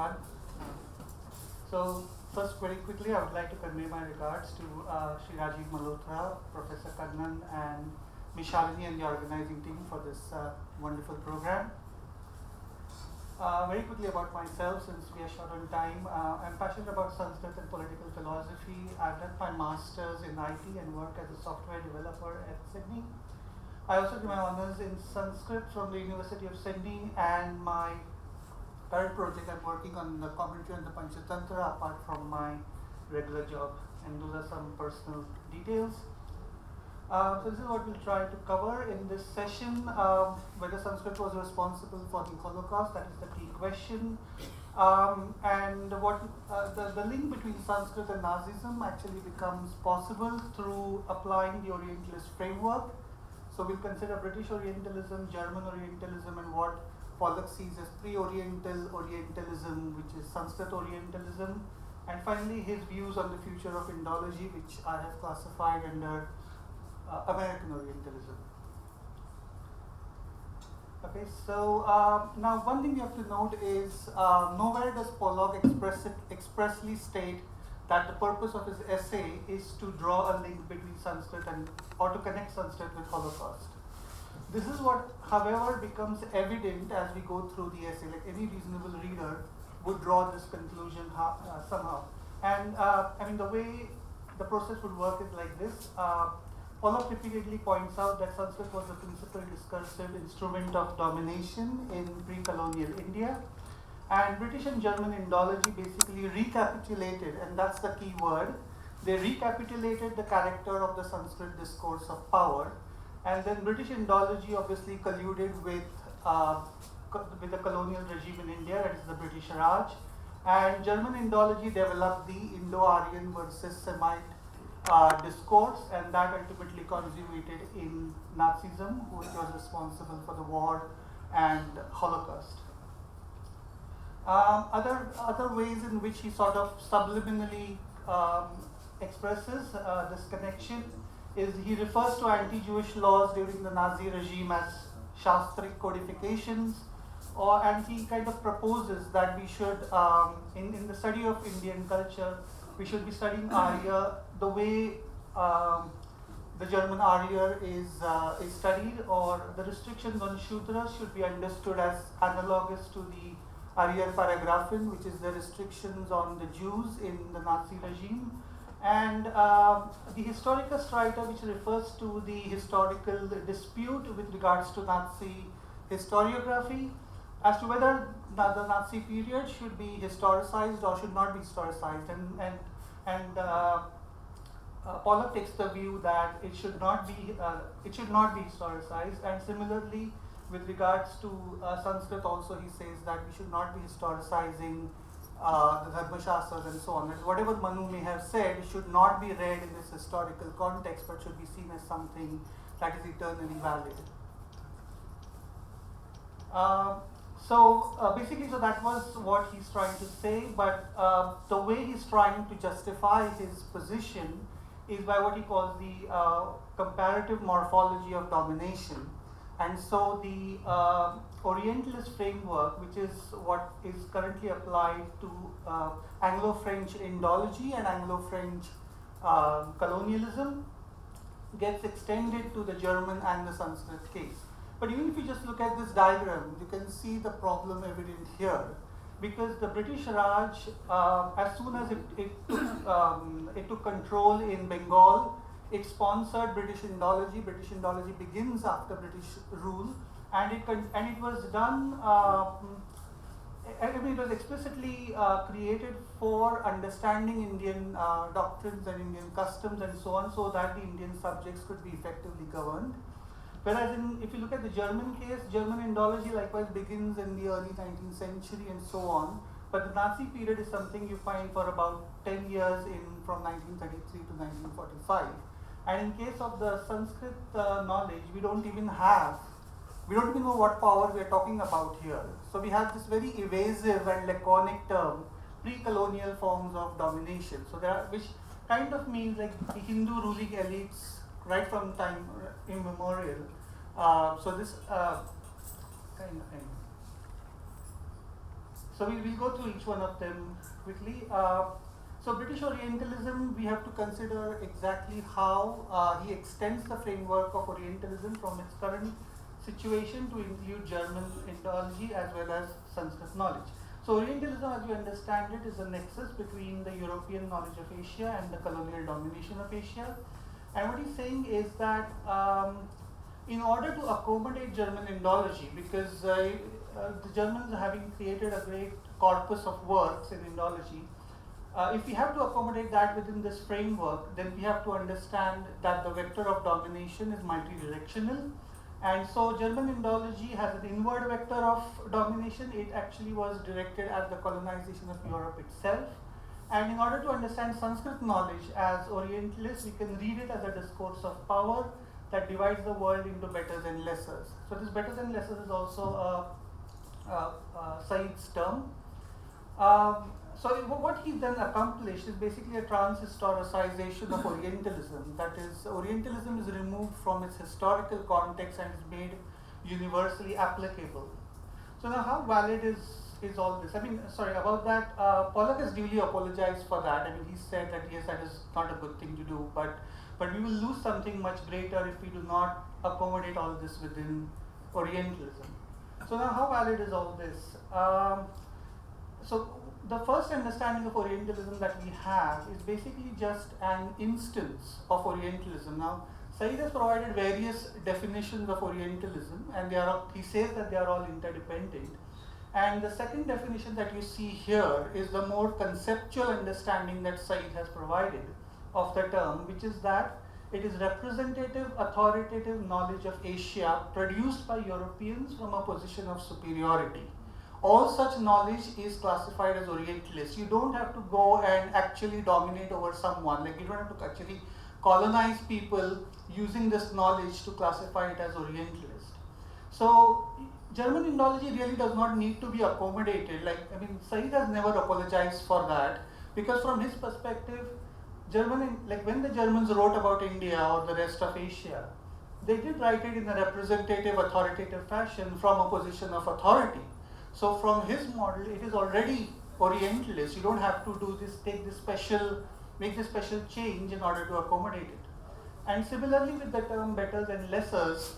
everyone. So first, very quickly, I would like to convey my regards to Shri Rajiv, Malhotra, Professor Kannan, and Mishalini and the organizing team for this wonderful program. Very quickly about myself, since we are short on time. I'm passionate about Sanskrit and political philosophy. I've done my master's in IT and work as a software developer at Sydney. I also did my honors in Sanskrit from the University of Sydney, and my current project I'm working on the commentary on the Panchatantra apart from my regular job, and those are some personal details. So this is what we'll try to cover in this session. Whether Sanskrit was responsible for the Holocaust, that is the key question. And what the link between Sanskrit and Nazism actually becomes possible through applying the Orientalist framework. So we'll consider British Orientalism, German Orientalism, and what Pollock sees as pre-Oriental Orientalism, which is Sanskrit Orientalism. And finally, his views on the future of Indology, which I have classified under American Orientalism. Okay, so now one thing you have to note is nowhere does Pollock expressly state that the purpose of his essay is to draw a link between Sanskrit or to connect Sanskrit with Holocaust. This is what, however, becomes evident as we go through the essay. Like any reasonable reader would draw this conclusion somehow. And I mean, the way the process would work is like this. Pollock repeatedly points out that Sanskrit was the principal discursive instrument of domination in pre-colonial India. And British and German Indology basically recapitulated, and that's the key word, they recapitulated the character of the Sanskrit discourse of power. And then British Indology obviously colluded with the colonial regime in India, that is the British Raj. And German Indology developed the Indo-Aryan versus Semite discourse, and that ultimately consummated in Nazism, which was responsible for the war and Holocaust. Other ways in which he sort of subliminally expresses this connection is he refers to anti-Jewish laws during the Nazi regime as Shastric codifications, and he kind of proposes that we should, in the study of Indian culture, we should be studying Arya the way the German Arya is studied, or the restrictions on Shudras should be understood as analogous to the Arya Paragraphen, which is the restrictions on the Jews in the Nazi regime. And the historicist writer, which refers to the historical dispute with regards to Nazi historiography, as to whether the Nazi period should be historicized or should not be historicized. And Pollock takes the view that it should not be historicized. And similarly, with regards to Sanskrit, also he says that we should not be historicizing the Dharmashastras and so on. That whatever Manu may have said should not be read in this historical context, but should be seen as something that is eternally valid. So basically, so that was what he's trying to say, but the way he's trying to justify his position is by what he calls the comparative morphology of domination. And so the Orientalist framework, which is what is currently applied to Anglo-French Indology and Anglo-French colonialism, gets extended to the German and the Sanskrit case. But even if you just look at this diagram, you can see the problem evident here, because the British Raj, as soon as it took control in Bengal, it sponsored British Indology. British Indology begins after British rule, and it was done. I mean, it was explicitly created for understanding Indian doctrines and Indian customs and so on, so that the Indian subjects could be effectively governed. Whereas if you look at the German case, German Indology likewise begins in the early 19th century and so on. But the Nazi period is something you find for about 10 years from 1933 to 1945. And in case of the Sanskrit knowledge, we don't even know what power we are talking about here. So we have this very evasive and laconic term, pre-colonial forms of domination. So which kind of means like the Hindu ruling elites right from time immemorial. So this kind of thing. So we'll go through each one of them quickly. So British Orientalism, we have to consider exactly how he extends the framework of Orientalism from its current situation to include German Indology as well as Sanskrit knowledge. So Orientalism, as we understand it, is a nexus between the European knowledge of Asia and the colonial domination of Asia. And what he's saying is that in order to accommodate German Indology, because the Germans having created a great corpus of works in Indology, if we have to accommodate that within this framework, then we have to understand that the vector of domination is multidirectional. And so German Indology has an inward vector of domination. It actually was directed at the colonization of Europe itself. And in order to understand Sanskrit knowledge as Orientalists, we can read it as a discourse of power that divides the world into betters and lessers. So this betters and lessers is also Said's term. So what he then accomplished is basically a trans-historicization of Orientalism. That is, Orientalism is removed from its historical context and is made universally applicable. So now how valid is all this? I mean, sorry, about that, Pollock has duly apologized for that. I mean, he said that yes, that is not a good thing to do, but we will lose something much greater if we do not accommodate all this within Orientalism. So now how valid is all this? So the first understanding of Orientalism that we have is basically just an instance of Orientalism. Now, Said has provided various definitions of Orientalism, and he says that they are all interdependent. And the second definition that you see here is the more conceptual understanding that Said has provided of the term, which is that it is representative, authoritative knowledge of Asia produced by Europeans from a position of superiority. All such knowledge is classified as Orientalist. You don't have to go and actually dominate over someone. Like, you don't have to actually colonize people using this knowledge to classify it as Orientalist. So German Indology really does not need to be accommodated. Like, I mean, Said has never apologized for that, because from his perspective, when the Germans wrote about India or the rest of Asia, they did write it in a representative, authoritative fashion from a position of authority. So from his model, it is already Orientalist. You don't have to make this special change in order to accommodate it. And similarly with the term betters and lessers,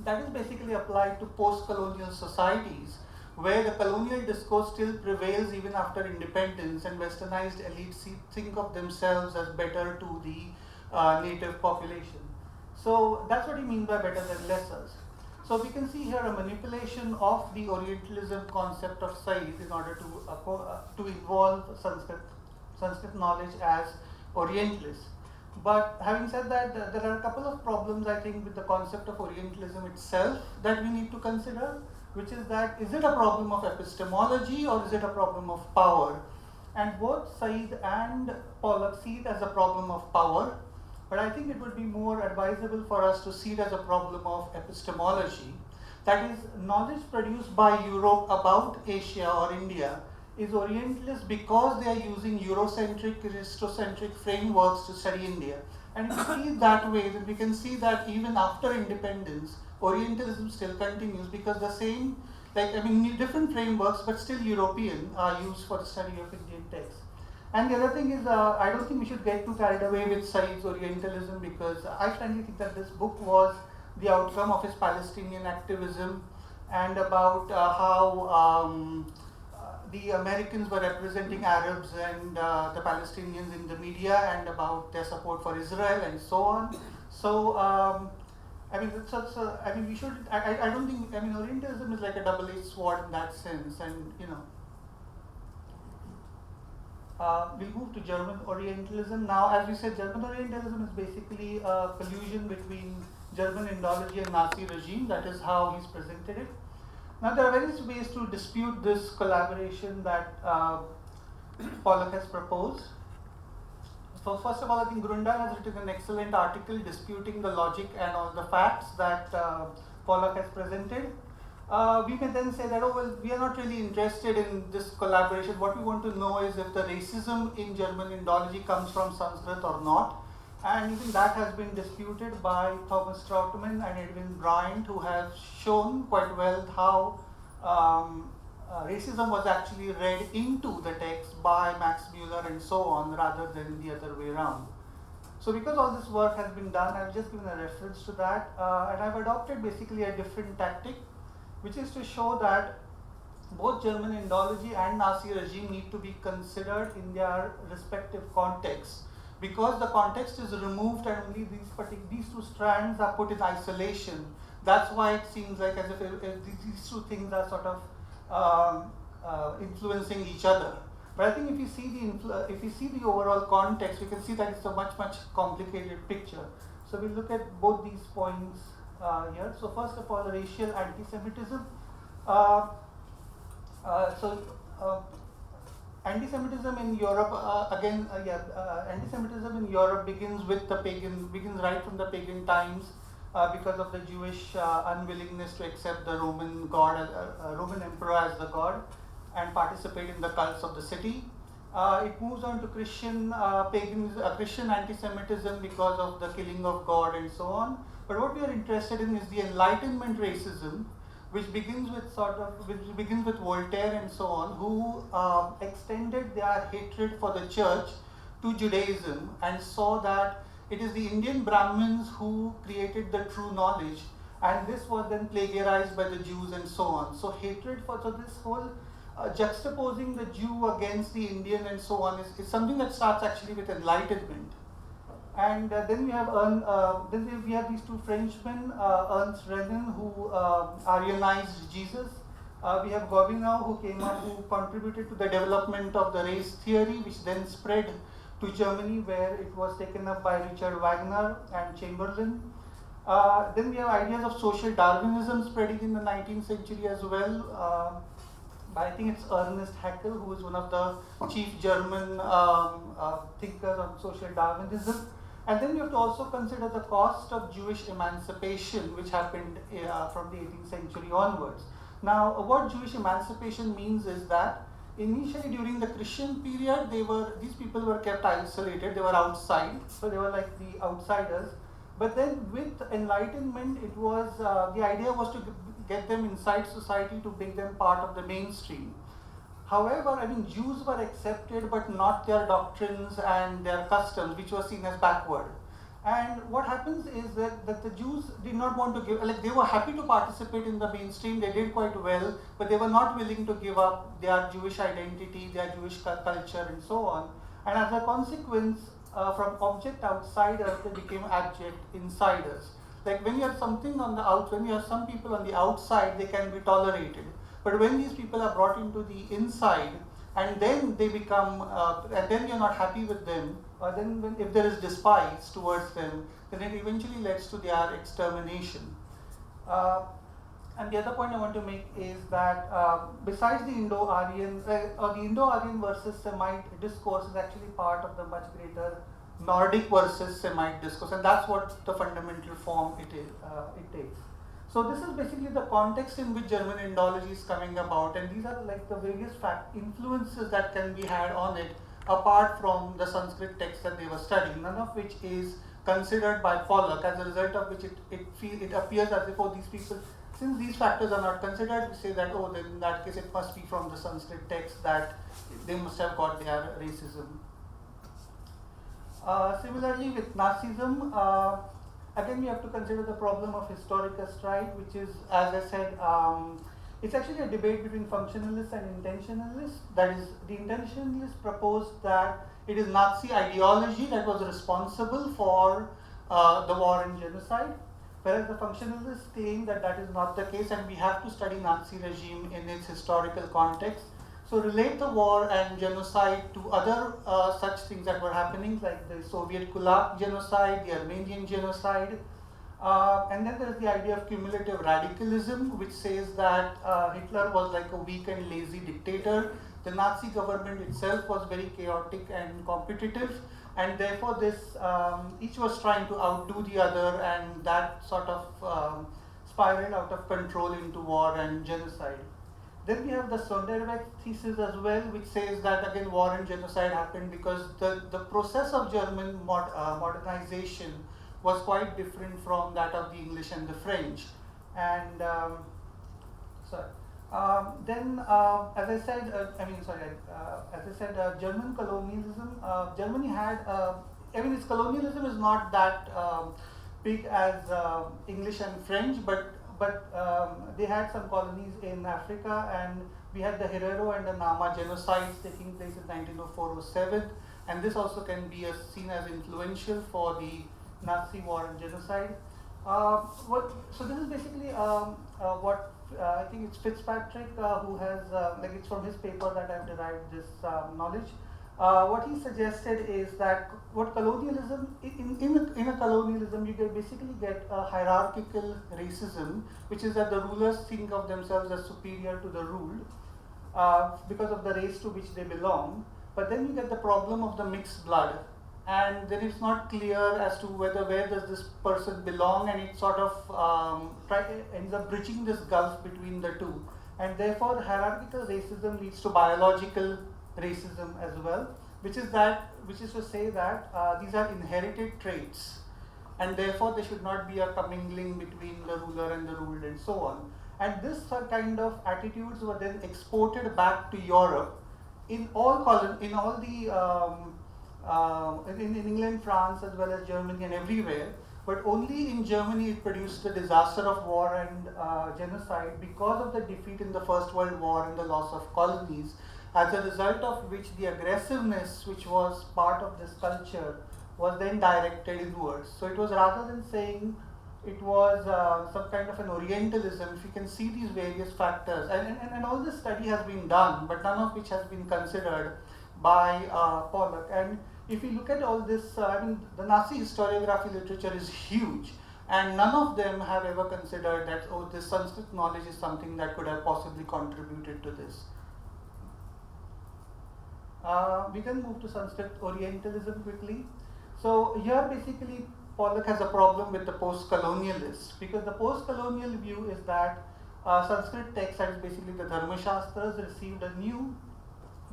that is basically applied to post-colonial societies, where the colonial discourse still prevails even after independence, and westernized elites think of themselves as better to the native population. So that's what he means by betters and lessers. So we can see here a manipulation of the Orientalism concept of Said in order to involve Sanskrit knowledge as Orientalist. But having said that, there are a couple of problems, I think, with the concept of Orientalism itself that we need to consider, which is that, is it a problem of epistemology or is it a problem of power? And both Said and Pollock see it as a problem of power. But I think it would be more advisable for us to see it as a problem of epistemology. That is, knowledge produced by Europe about Asia or India is Orientalist because they are using Eurocentric, Christocentric frameworks to study India. And if we see it that way, then we can see that even after independence, Orientalism still continues, because the same, different frameworks, but still European, are used for the study of Indian texts. And the other thing is, I don't think we should get too carried away with Said's Orientalism, because I frankly think that this book was the outcome of his Palestinian activism, and about how the Americans were representing Arabs and the Palestinians in the media, and about their support for Israel and so on. So, I don't think, Orientalism is like a double-edged sword in that sense, and we'll move to German Orientalism. Now, as we said, German Orientalism is basically a collusion between German Indology and Nazi regime. That is how he's presented it. Now, there are various ways to dispute this collaboration that Pollock has proposed. So, first of all, I think Grundal has written an excellent article disputing the logic and all the facts that Pollock has presented. We may then say that, we are not really interested in this collaboration. What we want to know is if the racism in German Indology comes from Sanskrit or not. And even that has been disputed by Thomas Trautmann and Edwin Bryant, who have shown quite well how racism was actually read into the text by Max Mueller and so on, rather than the other way around. So because all this work has been done, I've just given a reference to that, and I've adopted basically a different tactic, which is to show that both German Indology and Nazi regime need to be considered in their respective contexts, because the context is removed and only these two strands are put in isolation. That's why it seems like as if these two things are sort of influencing each other. But I think if you see the overall context, we can see that it's a much complicated picture. So we'll look at both these points here. So first of all, racial anti-Semitism. Anti-Semitism in Europe, anti-Semitism in Europe begins right from the pagan times, because of the Jewish unwillingness to accept the Roman god, Roman emperor as the god, and participate in the cults of the city. It moves on to Christian Christian anti-Semitism because of the killing of God and so on. But what we are interested in is the Enlightenment racism, which begins with Voltaire and so on, who extended their hatred for the church to Judaism and saw that it is the Indian Brahmins who created the true knowledge, and this was then plagiarized by the Jews and so on. So this whole juxtaposing the Jew against the Indian and so on is something that starts actually with Enlightenment. And then we have these two Frenchmen, Ernst Renan, who Aryanized Jesus. We have Gobineau, who contributed to the development of the race theory, which then spread to Germany, where it was taken up by Richard Wagner and Chamberlain. Then we have ideas of social Darwinism spreading in the 19th century as well. I think it's Ernest Haeckel, who is one of the chief German thinkers on social Darwinism. And then you have to also consider the cost of Jewish emancipation, which happened from the 18th century onwards. Now, what Jewish emancipation means is that initially during the Christian period, these people were kept isolated, they were outside, so they were like the outsiders. But then with Enlightenment, it was the idea was to get them inside society, to make them part of the mainstream. However, Jews were accepted, but not their doctrines and their customs, which were seen as backward. And what happens is that the Jews did not want to give, they were happy to participate in the mainstream, they did quite well, but they were not willing to give up their Jewish identity, their Jewish culture, and so on. And as a consequence, from object outsiders, they became abject insiders. Like when you have something on the when you have some people on the outside, they can be tolerated. But when these people are brought into the inside, and then they become, and then you're not happy with them, or then if there is despise towards them, then it eventually leads to their extermination. And the other point I want to make is that besides the Indo-Aryan, or the Indo-Aryan versus Semite discourse is actually part of the much greater Nordic versus Semite discourse, and that's what the fundamental form it takes. So this is basically the context in which German Indology is coming about, and these are like the various influences that can be had on it, apart from the Sanskrit text that they were studying, none of which is considered by Pollock, as a result of which it appears as if, these people, since these factors are not considered, we say that, then in that case it must be from the Sanskrit text that they must have got their racism. Similarly with Nazism, again we have to consider the problem of historical stride, which is, as I said, it's actually a debate between functionalists and intentionalists. That is, the intentionalists proposed that it is Nazi ideology that was responsible for the war and genocide, whereas the functionalists claim that that is not the case, and we have to study Nazi regime in its historical context. So relate the war and genocide to other such things that were happening, like the Soviet Kulak genocide, the Armenian genocide. And then there is the idea of cumulative radicalism, which says that Hitler was like a weak and lazy dictator. The Nazi government itself was very chaotic and competitive, and therefore each was trying to outdo the other, and that sort of spiraled out of control into war and genocide. Then we have the Sonderweg thesis as well, which says that again war and genocide happened because the process of German modernization was quite different from that of the English and the French. And As I said, as I said, German colonialism. Germany had, its colonialism is not that big as English and French, but they had some colonies in Africa, and we had the Herero and the Nama genocides taking place in 1904-07, and this also can be seen as influential for the Nazi war and genocide. So this is basically what I think it's Fitzpatrick who has, it's from his paper that I've derived this knowledge. What he suggested is that what colonialism, in a colonialism, you basically get a hierarchical racism, which is that the rulers think of themselves as superior to the ruled because of the race to which they belong. But then you get the problem of the mixed blood, and then it's not clear as to where does this person belong, and it sort of ends up bridging this gulf between the two, and therefore hierarchical racism leads to biological racism as well, which is to say that these are inherited traits, and therefore there should not be a commingling between the ruler and the ruled and so on. And this kind of attitudes were then exported back to Europe in England, France, as well as Germany and everywhere. But only in Germany it produced the disaster of war and genocide because of the defeat in the First World War and the loss of colonies, as a result of which the aggressiveness which was part of this culture was then directed inwards. So it was, rather than saying it was some kind of an Orientalism, if you can see these various factors, and all this study has been done, but none of which has been considered by Pollock. And if you look at all this, the Nazi historiography literature is huge, and none of them have ever considered that, oh, this Sanskrit knowledge is something that could have possibly contributed to this. We can move to Sanskrit Orientalism quickly. So here basically Pollock has a problem with the post-colonialists, because the post-colonial view is that Sanskrit texts, that is basically the Dharma Shastras, received a new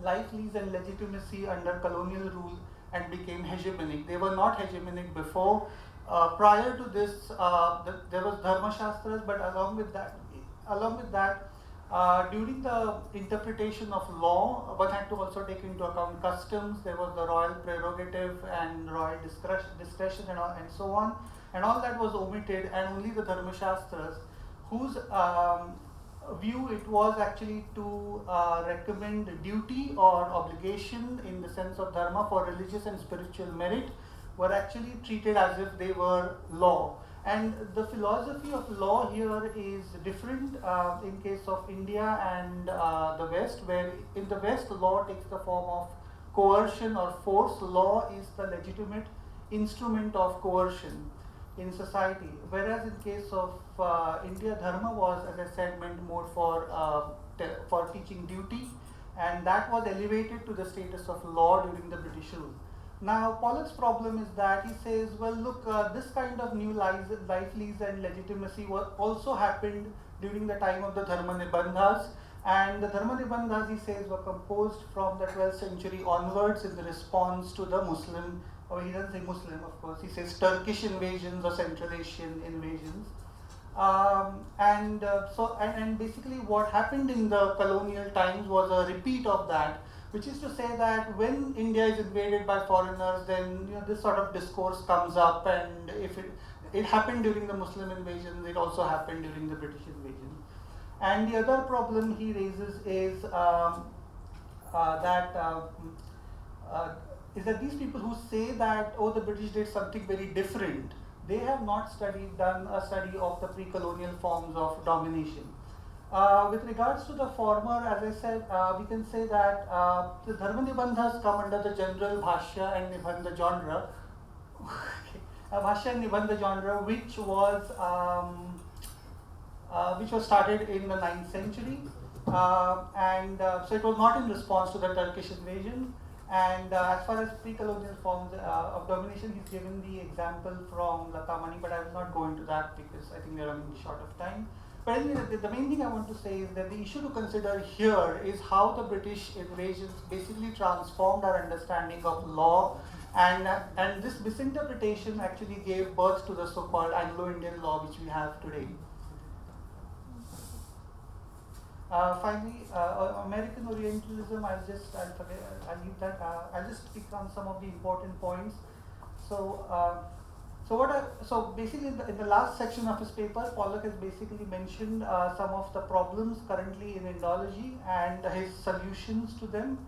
life, lease and legitimacy under colonial rule and became hegemonic. They were not hegemonic before. Prior to this, there was Dharma Shastras, but along with that, during the interpretation of law, one had to also take into account customs. There was the royal prerogative and royal discretion and so on. And all that was omitted, and only the Dharma Shastras, whose view it was actually to recommend duty or obligation in the sense of dharma for religious and spiritual merit, were actually treated as if they were law. And the philosophy of law here is different in case of India and the West, where in the West law takes the form of coercion or force. Law is the legitimate instrument of coercion in society, whereas in case of India, dharma was, as I said, meant more for teaching duty, and that was elevated to the status of law during the British rule. Now, Pollock's problem is that he says, well, look, this kind of new life, lease and legitimacy also happened during the time of the Dharma Nibandhas, and the Dharma Nibandhas, he says, were composed from the 12th century onwards in the response to the Muslim, or he doesn't say Muslim, of course, he says Turkish invasions or Central Asian invasions. And basically what happened in the colonial times was a repeat of that, which is to say that when India is invaded by foreigners, then this sort of discourse comes up, and if it happened during the Muslim invasion, it also happened during the British invasion. And the other problem he raises is that these people who say that, oh, the British did something very different, they have not done a study of the pre-colonial forms of domination. With regards to the former, as I said, we can say that the Dharma Nibandhas come under the general Bhashya and Nibandha genre, Bhashya and Nibandha genre, which was started in the 9th century, so it was not in response to the Turkish invasion. And as far as pre-colonial forms of domination, he's given the example from Latamani, but I will not go into that because I think we are running short of time. But anyway, the main thing I want to say is that the issue to consider here is how the British invasions basically transformed our understanding of law, and this misinterpretation actually gave birth to the so-called Anglo-Indian law which we have today. Finally, American Orientalism, I'll leave that. I'll just pick on some of the important points. So, so basically in the last section of his paper, Pollock has basically mentioned some of the problems currently in Indology and his solutions to them.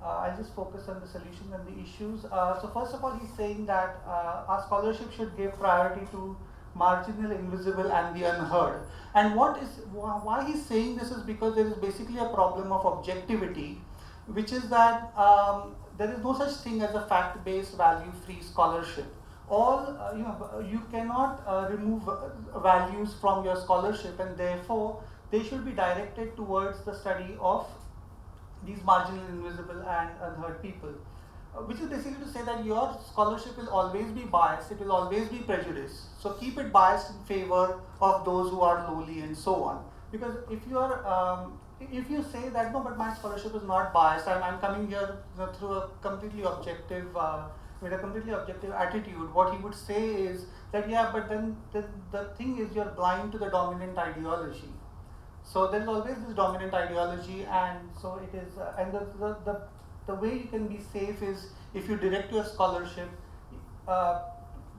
I'll just focus on the solutions and the issues. So first of all, he's saying that our scholarship should give priority to marginal, invisible, and the unheard. And why he's saying this is because there is basically a problem of objectivity, which is that there is no such thing as a fact-based, value-free scholarship. You cannot remove values from your scholarship, and therefore they should be directed towards the study of these marginal, invisible, and unheard people. Which is basically to say that your scholarship will always be biased, it will always be prejudiced. So keep it biased in favor of those who are lowly and so on. Because if you say that no, but my scholarship is not biased, I'm coming here through a completely objective, with a completely objective attitude, what he would say is that yeah, but then the thing is you're blind to the dominant ideology. So there is always this dominant ideology, and so it is, and the way you can be safe is if you direct your scholarship for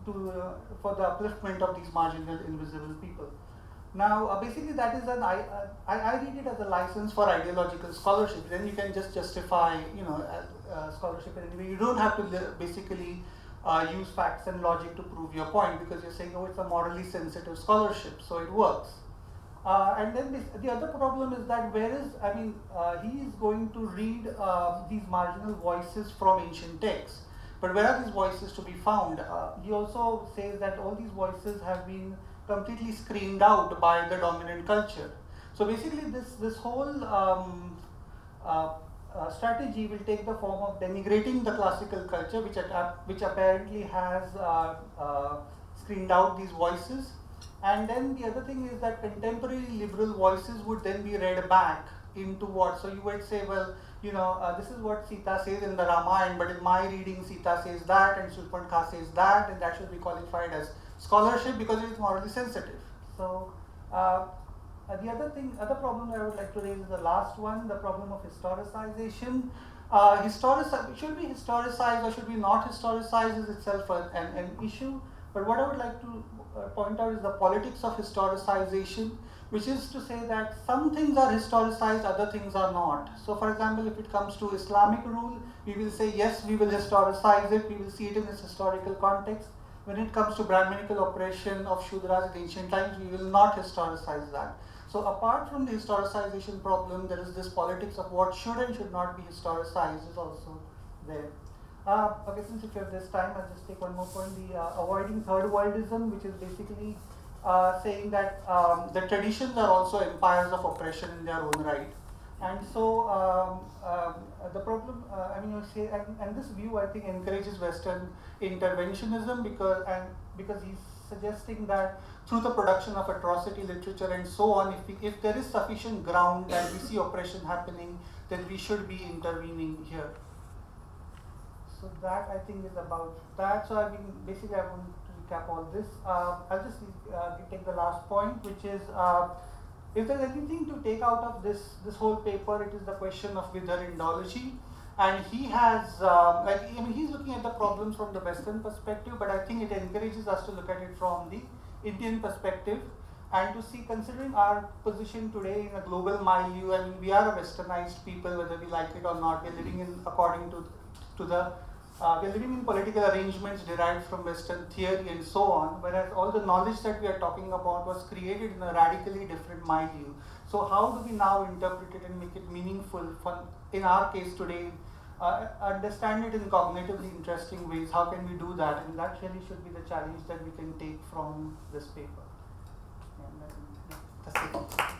the upliftment of these marginal, invisible people. Now, basically, that is I read it as a license for ideological scholarship. Then you can just justify, scholarship in any way. You don't have to basically use facts and logic to prove your point, because you're saying, oh, it's a morally sensitive scholarship, so it works. And then the other problem is that he is going to read these marginal voices from ancient texts. But where are these voices to be found? He also says that all these voices have been completely screened out by the dominant culture. So basically this whole strategy will take the form of denigrating the classical culture, which apparently has screened out these voices. And then the other thing is that contemporary liberal voices would then be read back into what? So you would say, well, this is what Sita says in the Ramayana, but in my reading Sita says that and Shurpankhah says that, and that should be qualified as scholarship because it is morally sensitive. So the other problem I would like to raise is the last one, the problem of historicization. Should we historicize or should we not historicize is itself an issue. But what I would like to point out is the politics of historicization, which is to say that some things are historicized, other things are not. So for example, if it comes to Islamic rule, we will say yes, we will historicize it, we will see it in its historical context. When it comes to Brahminical oppression of Shudras in ancient times, we will not historicize that. So apart from the historicization problem, there is this politics of what should and should not be historicized is also there. Okay, since if you have this time, I'll just take one more point, the avoiding third worldism, which is basically saying that the traditions are also empires of oppression in their own right. And so the problem, and this view I think encourages Western interventionism because he's suggesting that through the production of atrocity literature and so on, if there is sufficient ground that we see oppression happening, then we should be intervening here. So that I think is about that. So I want to recap all this. I'll just take the last point, which is if there's anything to take out of this whole paper, it is the question of wither Indology. And he has, he's looking at the problems from the Western perspective, but I think it encourages us to look at it from the Indian perspective and to see, considering our position today in a global milieu. I mean, we are a westernized people, whether we like it or not. We're living in according to the we're living in political arrangements derived from Western theory and so on, whereas all the knowledge that we are talking about was created in a radically different milieu. So how do we now interpret it and make it meaningful for, in our case today, understand it in cognitively interesting ways? How can we do that? And that really should be the challenge that we can take from this paper. And that's it.